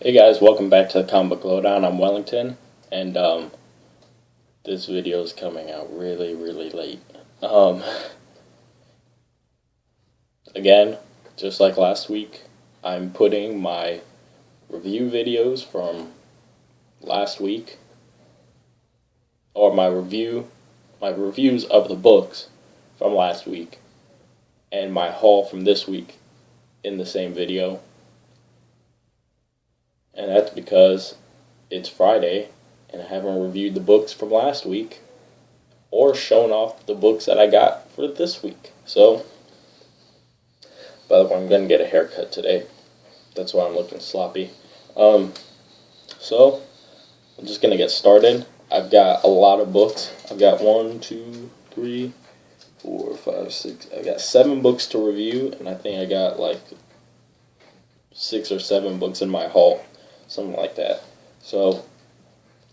Hey guys, welcome back to the Comic Book Lowdown. I'm Wellington, and this video is coming out really late. Again, just like last week, I'm putting my review videos from last week, or my reviews of the books from last week, and my haul from this week in the same video. And that's because it's Friday and I haven't reviewed the books from last week or shown off the books that I got for this week. So, by the way, I'm going to get a haircut today. That's why I'm looking sloppy. So, I'm just going to get started. I've got a lot of books. I've got 1, 2, 3, 4, 5, 6. I've got 7 books to review, and I think I got like 6 or 7 books in my haul. Something like that. So,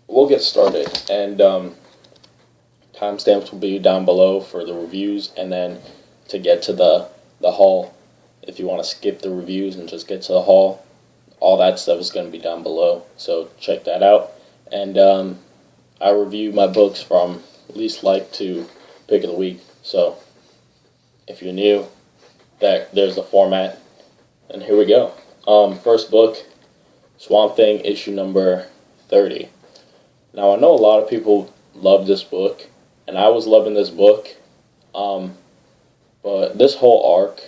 we'll get started. And timestamps will be down below for the reviews. And then to get to the haul, if you want to skip the reviews and just get to the haul, all that stuff is going to be down below. So, check that out. And I review my books from least like to pick of the week. So, if you're new, there's the format. And here we go. First book, Swamp Thing, issue number 30. Now, I know a lot of people love this book, and I was loving this book, but this whole arc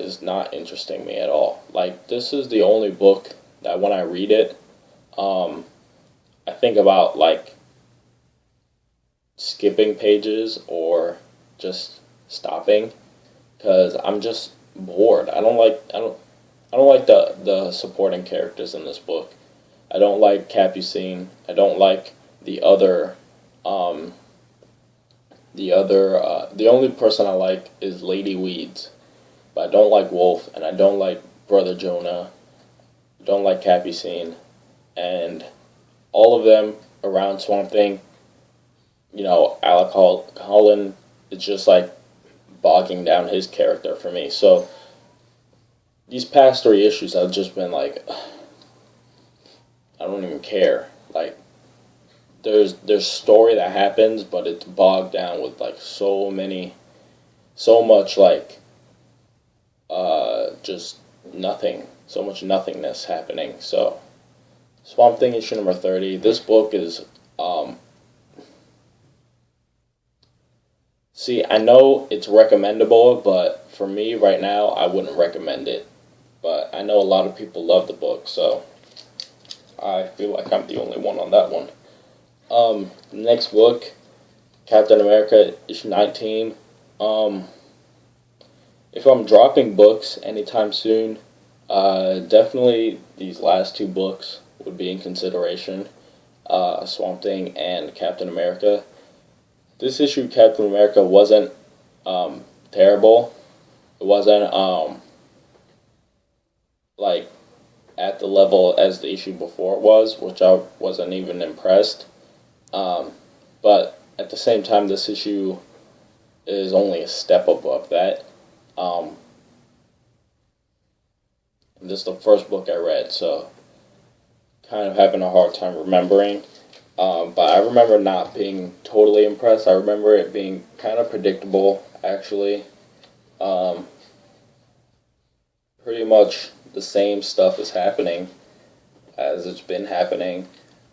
is not interesting me at all. Like, this is the only book that when I read it, I think about, like, skipping pages or just stopping, because I'm just bored. I don't like the supporting characters in this book. I don't like Capucine. I don't like the only person I like is Lady Weeds. But I don't like Wolf, and I don't like Brother Jonah. I don't like Capucine. And all of them around Swamp Thing, you know, Alec Holland, it's just like bogging down his character for me. So these past 3 issues, I've just been like, I don't even care. Like, there's story that happens, but it's bogged down with like so much like, just nothing, so much nothingness happening. So, Swamp Thing issue number 30. This book is, see, I know it's recommendable, but for me right now, I wouldn't recommend it. But I know a lot of people love the book, so I feel like I'm the only one on that one. Next book, Captain America, issue 19. If I'm dropping books anytime soon, definitely these last 2 books would be in consideration. Swamp Thing and Captain America. This issue, Captain America, wasn't terrible. It wasn't like at the level as the issue before it was, which I wasn't even impressed. But at the same time, this issue is only a step above that. This is the first book I read, so kind of having a hard time remembering. But I remember not being totally impressed. I remember it being kind of predictable, actually. Pretty much the same stuff is happening as it's been happening.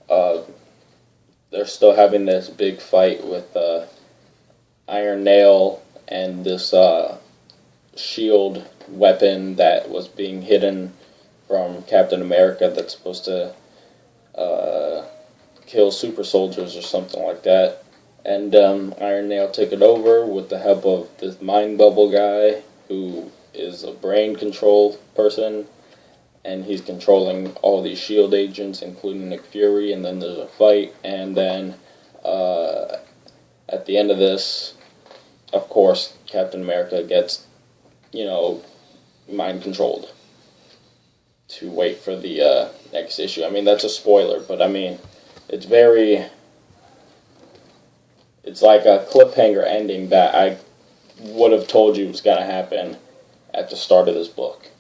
They're still having this big fight with Iron Nail and this shield weapon that was being hidden from Captain America that's supposed to kill super soldiers or something like that. And Iron Nail took it over with the help of this mind bubble guy who is a brain control person, and he's controlling all these S.H.I.E.L.D. agents, including Nick Fury, and then there's a fight, and then at the end of this, of course, Captain America gets, mind controlled to wait for the next issue. I mean, that's a spoiler, but I mean, it's like a cliffhanger ending that I would have told you was going to happen at the start of this book.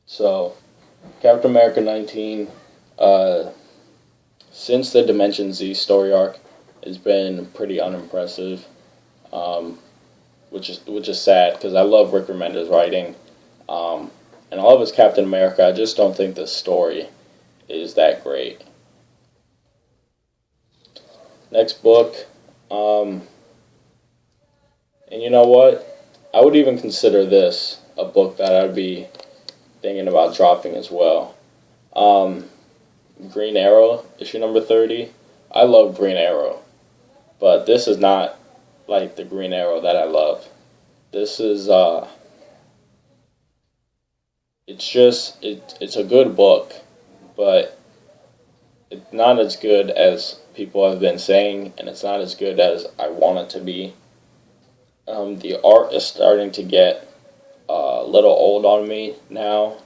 So, Captain America 19, uh, since the Dimension Z story arc, has been pretty unimpressive, um, which is sad because I love Rick Remender's writing, and I love his Captain America. I just don't think the story is that great. Next book, and you know what? I would even consider this a book that I'd be thinking about dropping as well. Um, Green Arrow, issue number 30. I love Green Arrow, but this is not like the Green Arrow that I love. This is, it's a good book, but it's not as good as people have been saying, and it's not as good as I want it to be. The art is starting to get a little old on me now,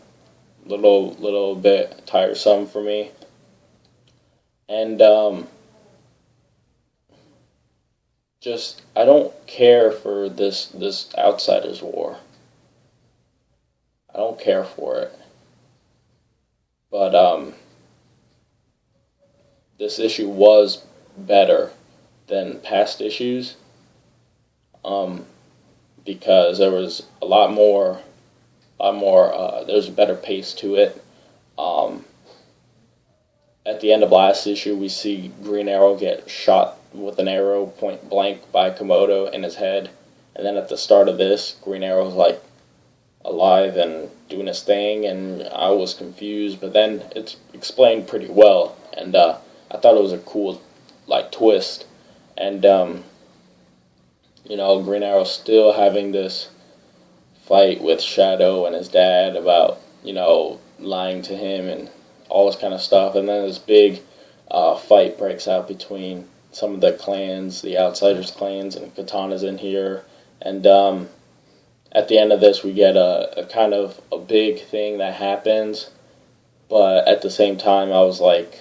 little bit tiresome for me, and just I don't care for this Outsiders War. I don't care for it, but this issue was better than past issues, because there was a lot more. There's a better pace to it. At the end of last issue, we see Green Arrow get shot with an arrow point blank by Komodo in his head, and then at the start of this, Green Arrow's like alive and doing his thing, and I was confused, but then it's explained pretty well, and I thought it was a cool like twist, and Green Arrow still having this fight with Shadow and his dad about lying to him and all this kind of stuff, and then this big fight breaks out between some of the clans, the Outsiders clans, and Katana's in here, and at the end of this we get a kind of a big thing that happens, but at the same time I was like,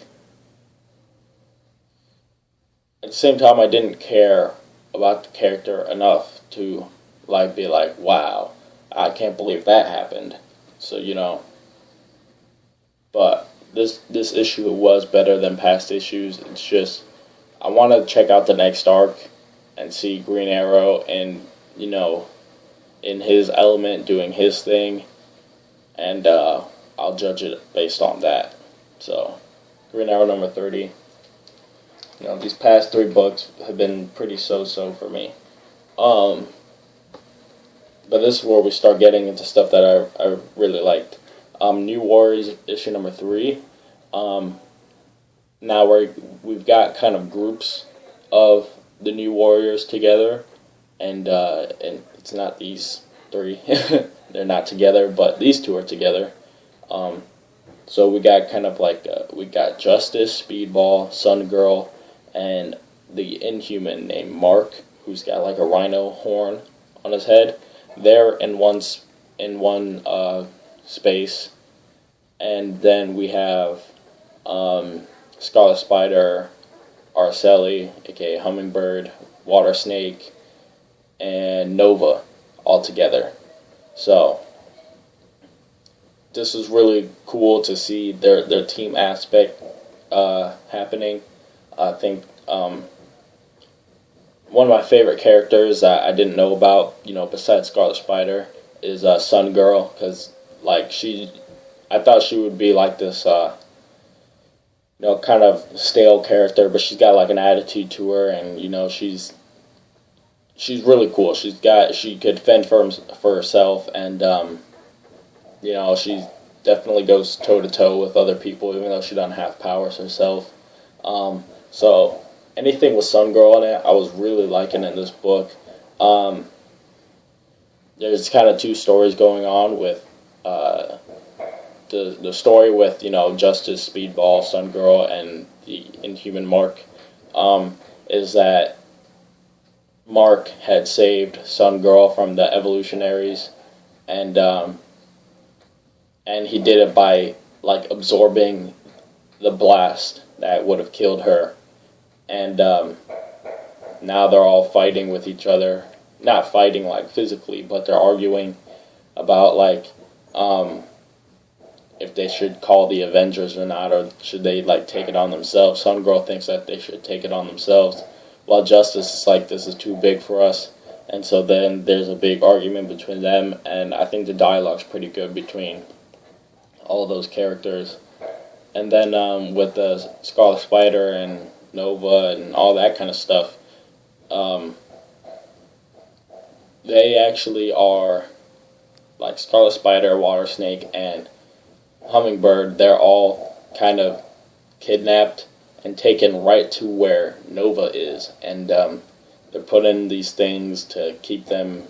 at the same time I didn't care about the character enough to like be like, wow, I can't believe that happened. So but this issue was better than past issues. It's just I want to check out the next arc and see Green Arrow and in his element doing his thing, and I'll judge it based on that. So Green Arrow number 30. These past 3 books have been pretty so-so for me. But this is where we start getting into stuff that I really liked. New Warriors issue number 3. Now we've got kind of groups of the New Warriors together, and it's not these 3. They're not together, but these 2 are together. So we got kind of like we got Justice, Speedball, Sun Girl, and the Inhuman named Mark, who's got like a rhino horn on his head. They're in one space, and then we have Scarlet Spider, Araceli, aka Hummingbird, Water Snake, and Nova all together. So this is really cool to see their team aspect happening. I think one of my favorite characters that I didn't know about, besides Scarlet Spider, is Sun Girl, because I thought she would be like this, kind of stale character, but she's got like an attitude to her, and she's really cool. She could fend for herself, and she definitely goes toe to toe with other people, even though she doesn't have powers herself. So anything with Sun Girl in it, I was really liking in this book. There's kind of 2 stories going on with the story with Justice, Speedball, Sun Girl, and the Inhuman Mark, is that Mark had saved Sun Girl from the evolutionaries, and he did it by like absorbing the blast that would have killed her, and now they're all fighting with each other. Not fighting like physically, but they're arguing about like if they should call the Avengers or not, or should they like take it on themselves. Sun Girl thinks that they should take it on themselves, while Justice is like, this is too big for us. And so then there's a big argument between them, and I think the dialogue's pretty good between all those characters. And then with the Scarlet Spider and Nova and all that kind of stuff, they actually are, like Scarlet Spider, Water Snake, and Hummingbird, they're all kind of kidnapped and taken right to where Nova is. And they're put in these things to keep them,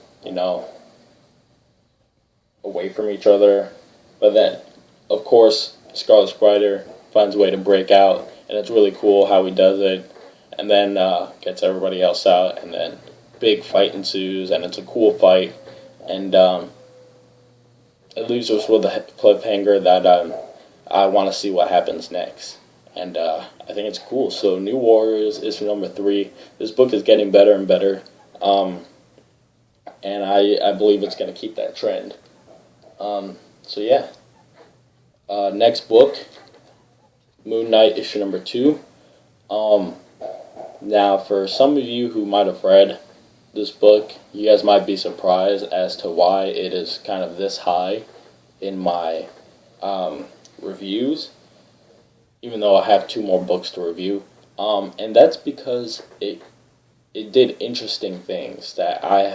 away from each other. But then, of course, Scarlet Spider finds a way to break out, and it's really cool how he does it. And then gets everybody else out, and then big fight ensues, and it's a cool fight. And it leaves us with a cliffhanger that I want to see what happens next. And I think it's cool. So New Warriors is number 3. This book is getting better and better. And I believe it's going to keep that trend. So yeah. Next book, Moon Knight, issue number 2. Now, for some of you who might have read this book, you guys might be surprised as to why it is kind of this high in my reviews, even though I have 2 more books to review. And that's because it did interesting things that I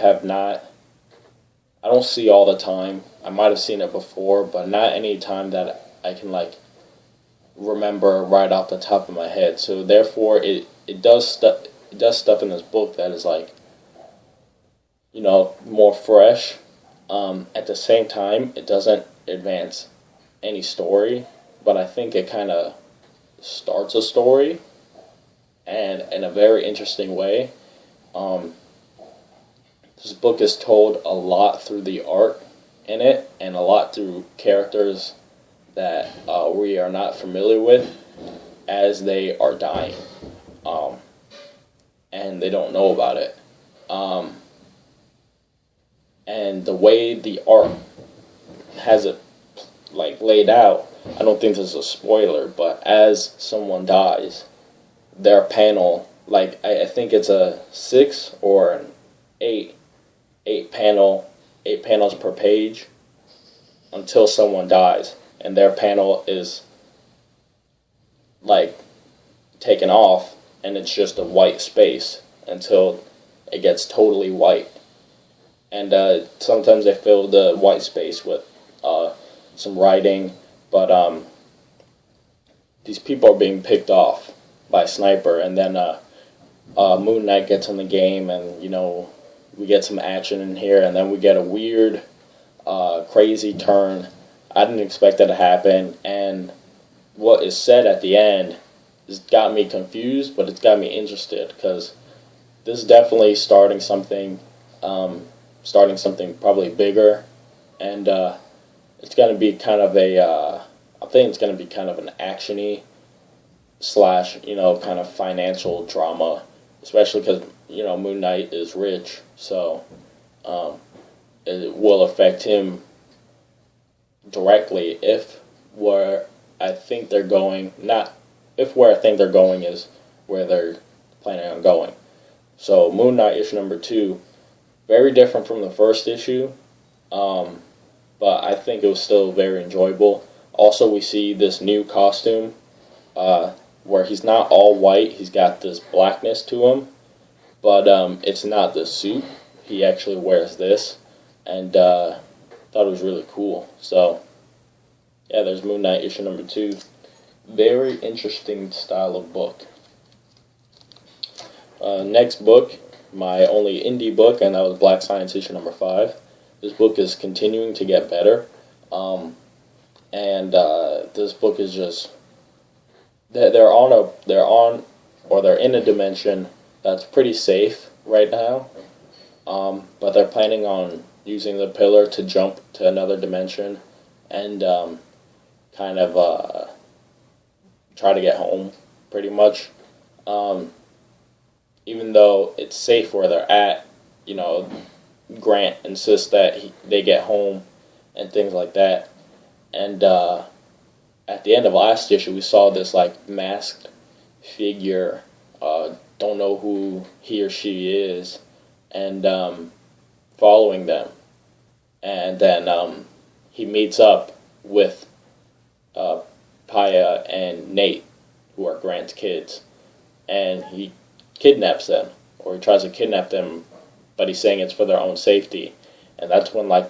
don't see all the time. I might have seen it before, but not any time that I can remember right off the top of my head. So therefore, it does stuff in this book that is more fresh. At the same time, it doesn't advance any story, but I think it kind of starts a story, and in a very interesting way. This book is told a lot through the art in it, and a lot through characters that we are not familiar with as they are dying, and they don't know about it. And the way the art has it laid out, I don't think this is a spoiler, but as someone dies, their panel, I think it's a 6 or an 8 panels per page until someone dies, and their panel is taken off, and it's just a white space until it gets totally white. And sometimes they fill the white space with some writing, but these people are being picked off by a sniper, and then Moon Knight gets in the game, and we get some action in here, and then we get a weird, crazy turn. I didn't expect that to happen, and what is said at the end has got me confused, but it's got me interested, because this is definitely starting something probably bigger, and it's going to be kind of I think it's going to be kind of an action-y / kind of financial drama, especially because, Moon Knight is rich, so it will affect him directly if where I think they're going, not if where I think they're going is where they're planning on going. So Moon Knight issue number 2, very different from the first issue, but I think it was still very enjoyable. Also, we see this new costume where he's not all white, he's got this blackness to him, but it's not the suit. He actually wears this, and thought it was really cool. So, yeah, there's Moon Knight issue number 2. Very interesting style of book. Next book, my only indie book, and that was Black Science issue number 5. This book is continuing to get better, and this book is just they're in a dimension that's pretty safe right now, but they're planning on using the pillar to jump to another dimension and kind of try to get home, pretty much. Even though it's safe where they're at, Grant insists that they get home and things like that. And at the end of last issue, we saw this like masked figure. Don't know who he or she is, and following them. And then he meets up with Paya and Nate, who are Grant's kids, and he kidnaps them, or he tries to kidnap them, but he's saying it's for their own safety. And that's when like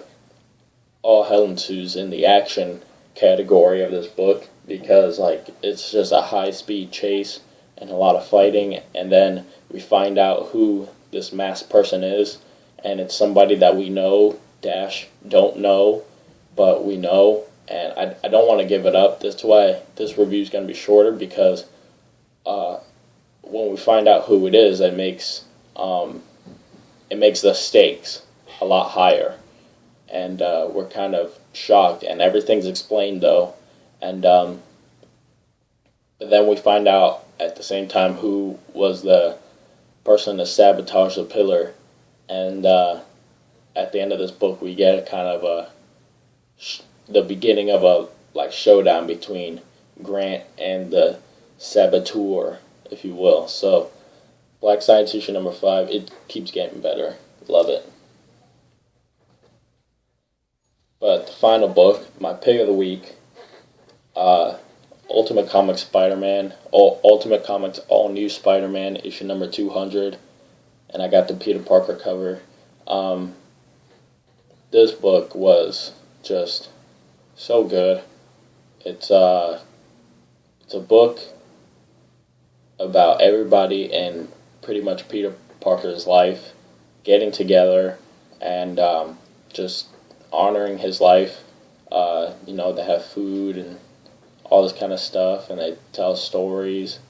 all hell ensues in the action category of this book, because like it's just a high speed chase and a lot of fighting, and then we find out who this masked person is, and it's somebody that we know dash don't know, but we know. And I don't want to give it up. That's why this review is going to be shorter, because when we find out who it is, it makes the stakes a lot higher, and we're kind of shocked, and everything's explained though, and but then we find out at the same time who was the person that sabotaged the pillar, and at the end of this book we get a kind of the beginning of a like showdown between Grant and the saboteur, if you will. So Black Science issue number 5, it keeps getting better. Love it. But the final book, my pick of the week, Ultimate Comics Spider-Man, Ultimate Comics All New Spider-Man issue number 200, and I got the Peter Parker cover. This book was just so good. It's a book about everybody in pretty much Peter Parker's life getting together and just honoring his life. They have food and all this kind of stuff, and they tell stories,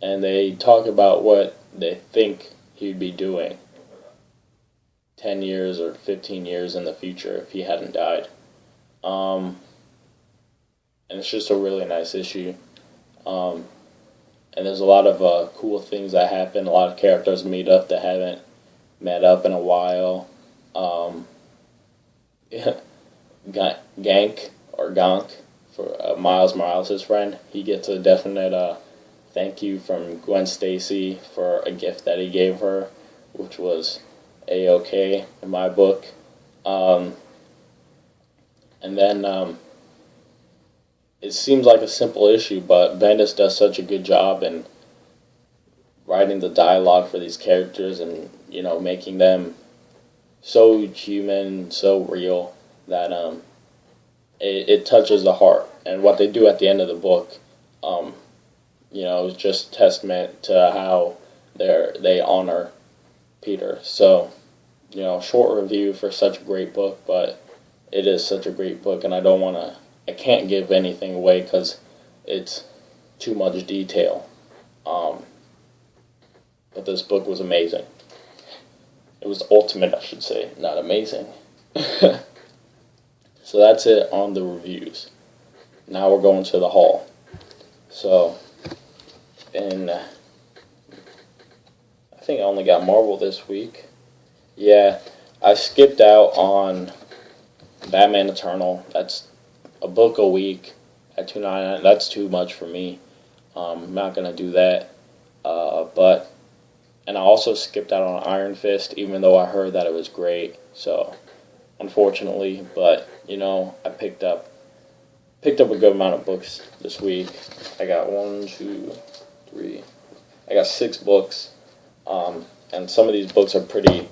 and they talk about what they think he'd be doing 10 years or 15 years in the future if he hadn't died. And it's just a really nice issue. And there's a lot of cool things that happen. A lot of characters meet up that haven't met up in a while. Gank, or Gonk, for Miles Morales, his friend, he gets a definite thank you from Gwen Stacy for a gift that he gave her, which was A-OK in my book. And then it seems like a simple issue, but Bendis does such a good job in writing the dialogue for these characters and, making them so human, so real, that it touches the heart. And what they do at the end of the book, is just testament to how they honor Peter. So, short review for such a great book, but it is such a great book, and I can't give anything away because it's too much detail. But this book was amazing. It was ultimate, I should say, not amazing. So that's it on the reviews. Now we're going to the haul. So, I think I only got Marvel this week. Yeah, I skipped out on Batman Eternal. That's a book a week at $2.99. That's too much for me. I'm not going to do that. And I also skipped out on Iron Fist, even though I heard that it was great. So, unfortunately, but I picked up a good amount of books this week. I got 6 books, and some of these books are pretty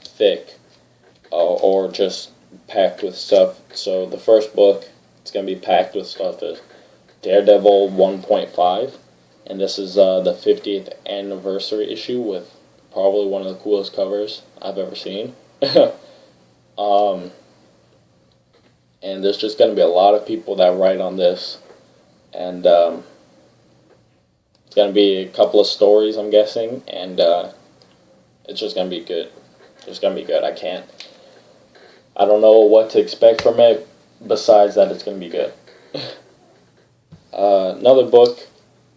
thick, or just packed with stuff. So the first book, it's going to be packed with stuff, is Daredevil 1.5, and this is the 50th anniversary issue with probably one of the coolest covers I've ever seen. And there's just going to be a lot of people that write on this, and it's going to be a couple of stories, I'm guessing, and it's just going to be good. It's going to be good. I don't know what to expect from it, besides that it's going to be good. Another book,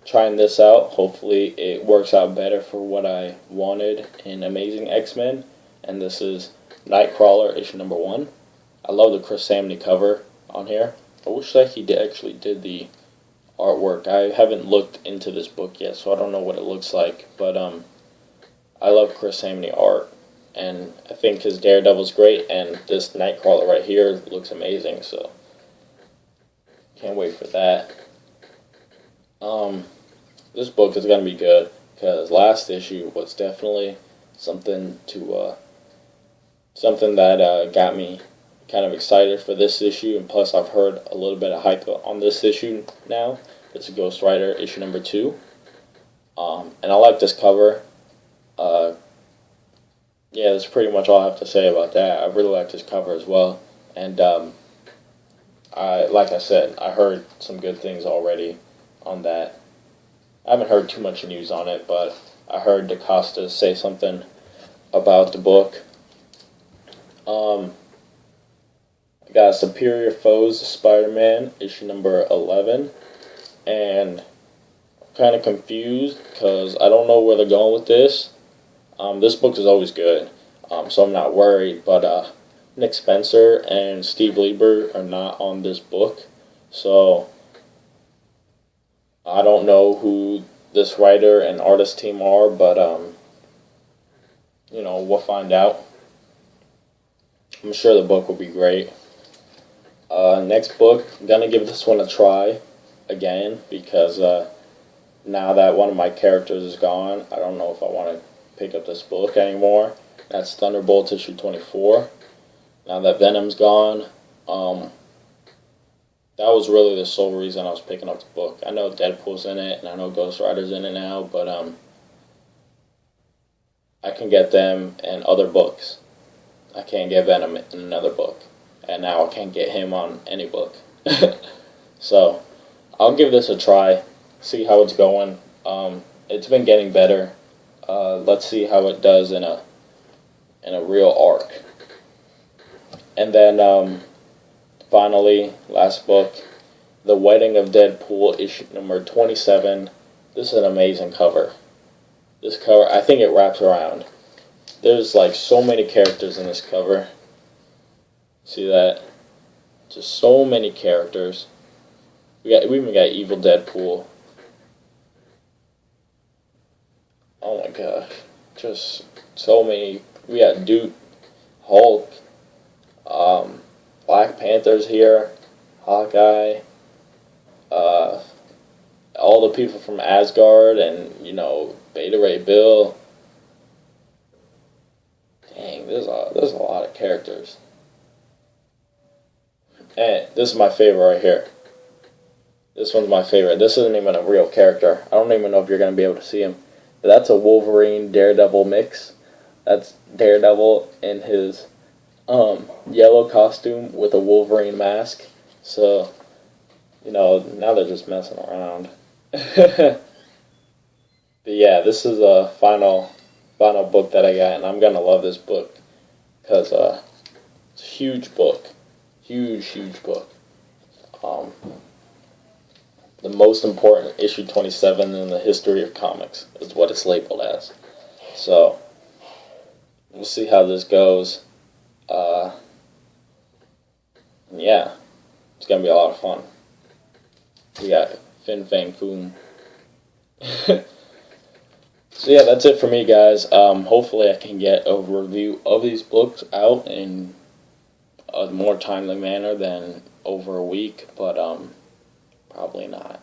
trying this out. Hopefully it works out better for what I wanted in Amazing X-Men, and this is Nightcrawler issue number 1. I love the Chris Samney cover on here. I wish that he actually did the artwork. I haven't looked into this book yet, so I don't know what it looks like. But I love Chris Samney art, and I think his Daredevil's great, and this Nightcrawler right here looks amazing. So can't wait for that. This book is gonna be good because last issue was definitely something that got me kind of excited for this issue, and plus I've heard a little bit of hype on this issue now. It's a Ghost Rider issue number 2, and I like this cover. Yeah, that's pretty much all I have to say about that. I really like this cover as well, and like I said, I heard some good things already on that. I haven't heard too much news on it, but I heard DaCosta say something about the book. I got Superior Foes of Spider-Man, issue number 11, and I'm kind of confused because I don't know where they're going with this. This book is always good, so I'm not worried, but Nick Spencer and Steve Lieber are not on this book, so I don't know who this writer and artist team are, but we'll find out. I'm sure the book will be great. Next book, I'm gonna give this one a try again because now that one of my characters is gone, I don't know if I want to pick up this book anymore. That's Thunderbolt issue 24. Now that Venom's gone, that was really the sole reason I was picking up the book. I know Deadpool's in it, and I know Ghost Rider's in it now, but I can get them in other books. I can't get Venom in another book, and now I can't get him on any book. So I'll give this a try, see how it's going. It's been getting better. Let's see how it does in a real arc. And then finally, last book, The Wedding of Deadpool, issue number 27. This is an amazing cover. This cover, I think it wraps around. There's like so many characters in this cover. See that? Just so many characters. We even got Evil Deadpool. Oh my gosh. Just so many. We got Duke, Hulk, Black Panther's here, Hawkeye, all the people from Asgard, and Beta Ray Bill. Dang, there's a lot of characters. And this is my favorite right here. This one's my favorite. This isn't even a real character. I don't even know if you're going to be able to see him. But that's a Wolverine Daredevil mix. That's Daredevil in his yellow costume with a Wolverine mask. So, now they're just messing around. But yeah, this is a final book that I got, and I'm going to love this book because it's a huge book. Huge book. The most important issue 27 in the history of comics is what it's labeled as. So, we'll see how this goes. Yeah, it's going to be a lot of fun. We got Fin Fang Foom. So yeah, that's it for me, guys. Hopefully I can get a review of these books out in a more timely manner than over a week, but probably not.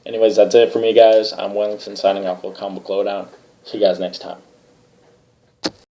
Anyways, that's it for me, guys. I'm Wellington signing off for Comic Book Lowdown. See you guys next time.